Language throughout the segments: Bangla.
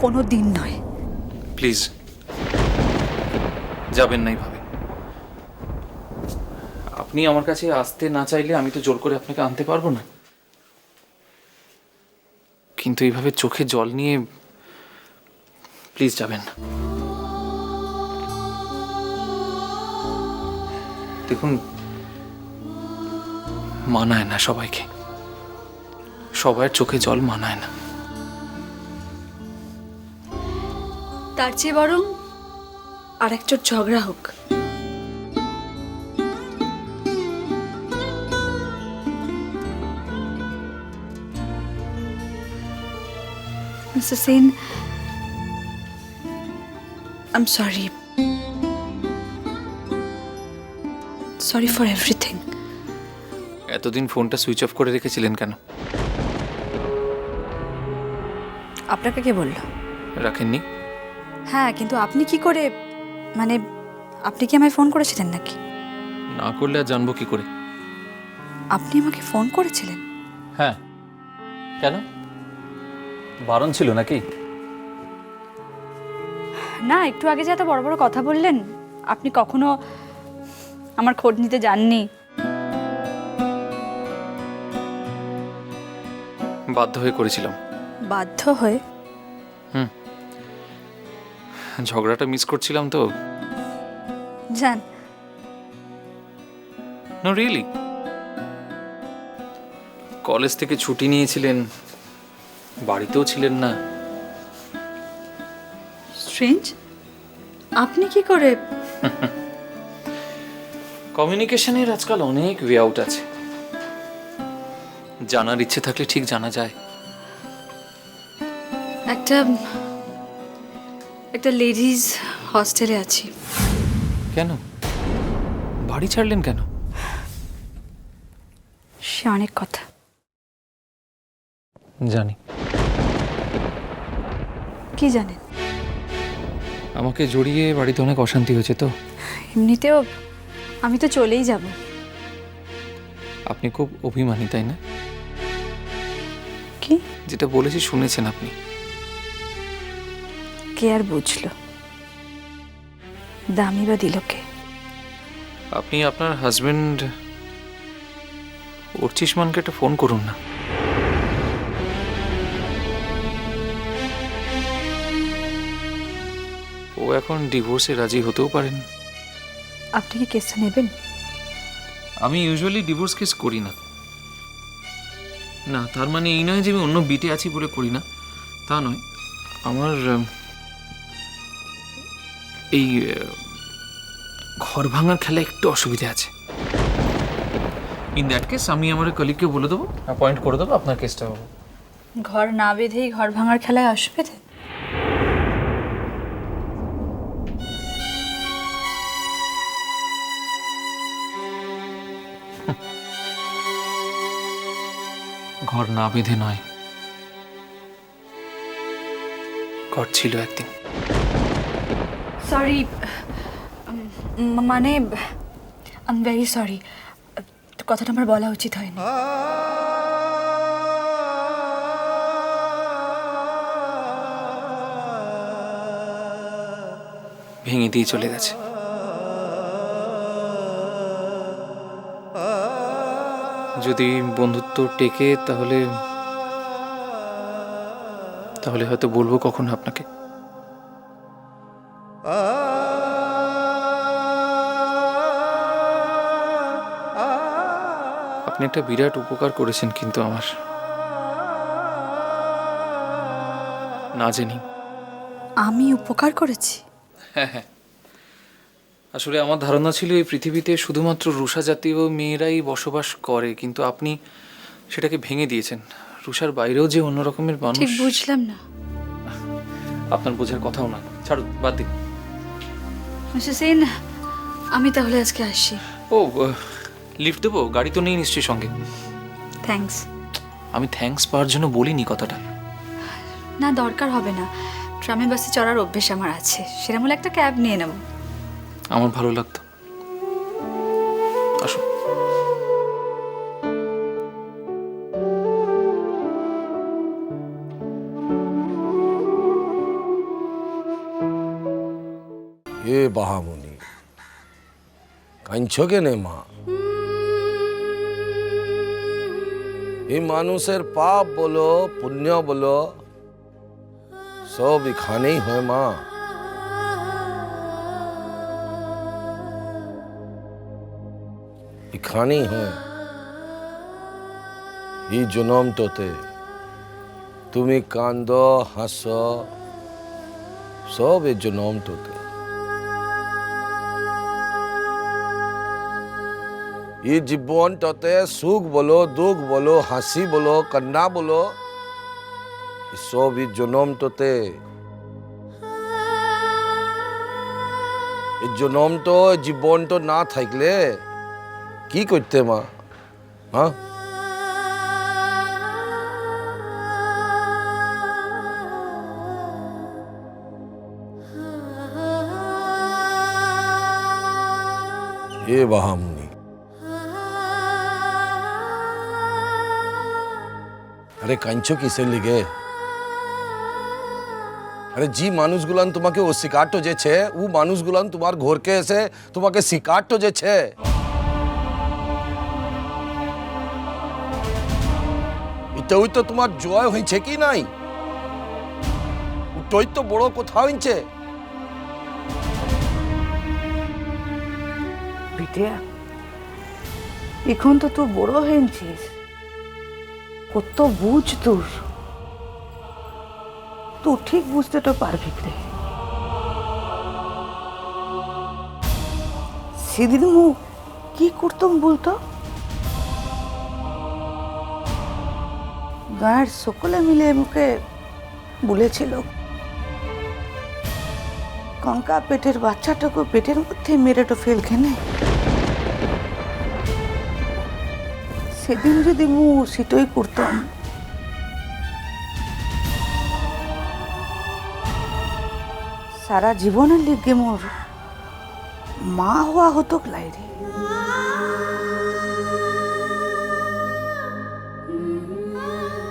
কোনো দিন নয়। প্লিজ যাবেন না এইভাবে। আপনি আমার কাছে আসতে না চাইলে আমি তো জোর করে আপনাকে আনতে পারবো না, কিন্তু এইভাবে চোখে জল নিয়ে প্লিজ যাবেন না। দেখুন, মানায় না সবাইকে, সবার চোখে জল মানায় না। তার চেয়ে বরং আর একচোট ঝগড়া হোক। Mister Sen, I am sorry. Sorry for everything. এতদিন ফোনটা সুইচ অফ করে রেখেছিলেন কেন? আপনাকে কে বললো? রাখেননি? হ্যাঁ, কিন্তু আপনি কি করে, মানে আপনি কি আমায় ফোন করেছিলেন নাকি? না করলে আর জানবো কি করে? আপনি আমাকে ফোন করেছিলেন? হ্যাঁ, কেন বারণ ছিল নাকি? না, একটু আগে যে এত বড় বড় কথা বললেন, আপনি কখনো আমার খোঁজ নিতে যাননি। বাধ্য হয়ে করেছিলাম। বাধ্য হয়ে? ঝগড়াটা মিস করছিলাম তো। যান। নো রিয়েলি, কলেজ থেকে ছুটি নিয়েছিলেন, বাড়িতেও ছিলেন না। স্ট্রেঞ্জ। আপনি কি করে? কমিউনিকেশনের আজকাল অনেক ওয়ে আউট আছে, জানার ইচ্ছে থাকলে ঠিক জানা যায়। একটা লেডিজ হস্টেলে আছি। কেন বাড়ি ছাড়লেন কেন? সে অনেক কথা। জানি। কি জানেন? আমাকে জড়িয়ে বাড়িতে অনেক অশান্তি হয়েছে তো। এমনিতেও আমি তো চলেই যাব। আপনি খুব অভিমানী, তাই না? কি? যেটা বলেছি শুনেছেন আপনি। কে আর বুঝলো? দামি বা দিল কে? আপনি আপনার হাজবেন্ড অর্চিষ্মানকে একটা ফোন করুন না। ও এখন ডিভোর্সে রাজি হতেও পারেন। আপনি কি কেসটা নেবেন? আমি ইউজুয়ালি ডিভোর্স কেস করি না। না, তার মানে এই নয় যে আমি অন্য বিটে আছি বলে করি না, তা নয়। আমার এই ঘর ভাঙার খেলা একটু অসুবিধা আছে। ইন দ্যাট কেস আমি আমার কলিগকে বলে দেবো, অ্যাপয়েন্ট করে দেবো, আপনার কেসটা হবে। ঘর না বেঁধেই ঘর ভাঙার খেলায় অসুবিধে? ঘর না বেঁধে নয়, ঘর ছিল একদিন। সরি, মানে আই এম ভেরি সরি। কথাটা আমার বলা উচিত হয়নি। ভেঙে দিয়ে চলে গেছে। যদি বন্ধুত্ব টেকে তাহলে তাহলে হয়তো বলবো কখন আপনাকে। আপনি একটা বিরাট উপকার করেছেন কিন্তু আমার, না জানি। আমি উপকার করেছি? হ্যাঁ হ্যাঁ, আসলে আমার ধারণা ছিল এই পৃথিবীতে শুধুমাত্র রুষা জাতীয় মেয়েরাই বসবাস করে, কিন্তু আপনি সেটাকে ভেঙে দিয়েছেন। রুষার বাইরেও যে অন্য রকমের মানুষ। ঠিক বুঝলাম না। আপনার বোঝার কথাও না, ছাড়ুন, বাদ দিন। মিস্টার সেন, আমি তাহলে আজকে আসি। ও, লিফট দেবো? গাড়ি তো নেই নিশ্চয়ই সঙ্গে? থ্যাঙ্কস। আমি থ্যাঙ্কস পাওয়ার জন্য বলিনি কথাটা। না, দরকার হবে না। ট্রামে বাসে চড়ার অভ্যেস আমার আছে, সেরকম হলে একটা ক্যাব নিয়ে নেব। আমার ভালো লাগতো। আসুন। এ বাহামুনি, কাঁদছো কেনে মা? এই মানুষের পাপ বলো পুণ্য বলো সব এখানেই হয় মা। এখানেই হয়। এই জনমটাতে তুমি কান্দ হাস সব এই জনমটাতে। এই জীবনটাতে সুখ বলো দুঃখ বলো হাসি বলো কান্না বলো সব এই জনমটাতে। এই জনমটো জীবনটো না থাকলে কি করতে মা? হ্যাঁ, এ বাহামুনি, আরে কাঁদছো কিসের লিগে? আরে যে মানুষগুলান তোমাকে অস্বীকার যেছে ও মানুষগুলান তোমার ঘরকে এসে তোমাকে স্বীকার যেছে। এটাই তো তোমার জয় হয়েছে কি নাই? ওটাই তো বড় কথা হয়েছে। বিটিয়া, এখন তো তুই বড় হয়েছিস, কত বুঝ তোর, তুই ঠিক বুঝতে তো পারবি রে। সেদিন মু কি করতাম বলতো? গাঁয়ের সকলে মিলে মুখে বলেছিল কঙ্কা পেটের বাচ্চাটাকে পেটের মধ্যে মেরে তো ফেল খেনে। সেদিন যদি মু সেটাই করতাম, সারা জীবনের লিগে মোর মা হওয়া হতো লাইরে।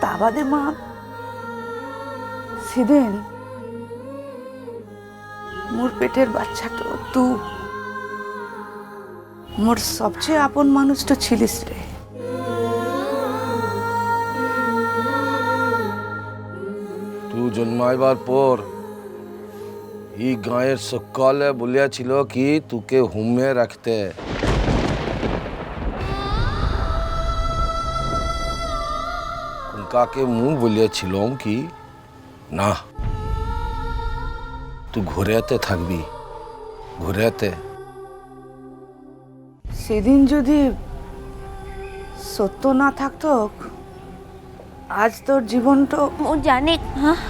তা বাদে মা সেদিন মোর পেটের বাচ্চাটা তুই মোর সবচেয়ে আপন মানুষটা ছিলিস রে। তুই জন্মাইবার পর এই গাঁয়ের সকলে বলিয়াছিল কি তোকে হুমে রাখতে। কাকে মুখ বলিয়াছিলাম কি না তুই ঘরেতে থাকবি, ঘরেতে। সেদিন যদি সত্য না থাকতো আজ তোর জীবনটা। ও জানে হ্যাঁ,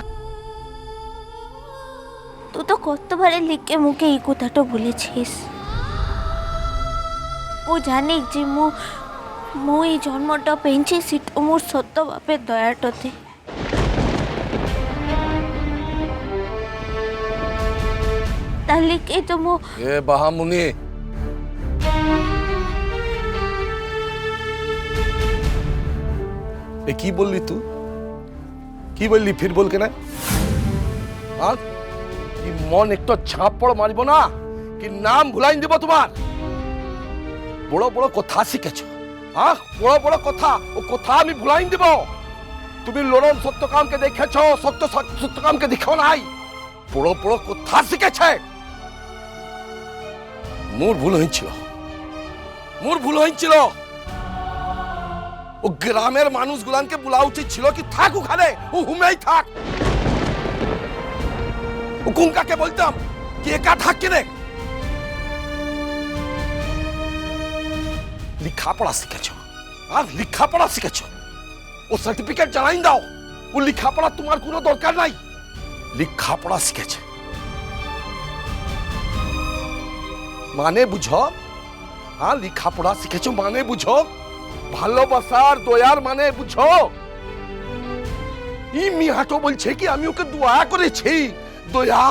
তুই তো কতবারে লিখে মুখে এই কথাটা বলেছিস। ও জানে যে মু এই জন্মটা পেয়েছি সেটা মোর সত্য বাপের দয়াটাতে। তার লিখে তো এ বাহামুনি, এ কি বললি তুই? কি বললি ফির বল কেন? কি মন একটু ঝাঁপড় মারিব না কি নাম ভুলাই দিব তোমার? বড় বড় কথা শিখেছ, বড় বড় কথা, ও কথা আমি ভুলাই দিব। তুমি লড়ন সত্যকামকে দেখেছ, সত্যকামকে দেখো নাই। বড় বড় কথা শিখেছে। মোর ভুল হয়েছিল, মোর ভুল হয়েছিল। ও গ্রামের মানুষগুলানকে বলা উচিত ছিল কি থাক ওখানে, ও হুমেই থাক। ও কুঙ্কাকে বলতাম কি একা থাক কেনে। লেখাপড়া শিখেছ, লেখাপড়া শিখেছ, ও সার্টিফিকেট জানাই দাও। ও লেখাপড়া তোমার কোনো দরকার নাই। লেখাপড়া শিখেছে মানে বুঝো, লেখাপড়া শিখেছ মানে বুঝো, ভালোবাসার দয়ার মানে বুঝো। এই মিহাটো বলছে কি আমি ওকে দয়া করেছি। দয়া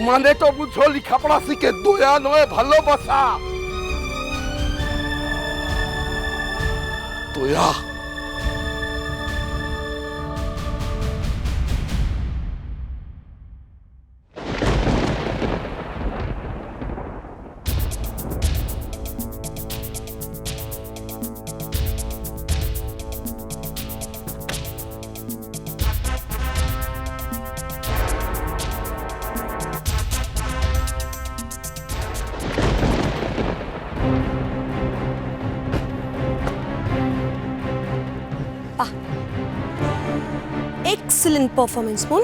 মানে তো বুঝো, লেখাপড়া শিখে দয়া নয় ভালোবাসা। দয়া বাহ, এক্সেলেন্ট পারফরমেন্স বোন।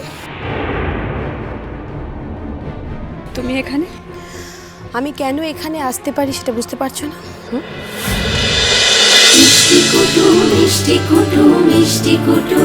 তুমি এখানে? আমি কেন এখানে আসতে পারি সেটা বুঝতে পারছো না? মিষ্টি কুটু মিষ্টি কুটু মিষ্টি কুটু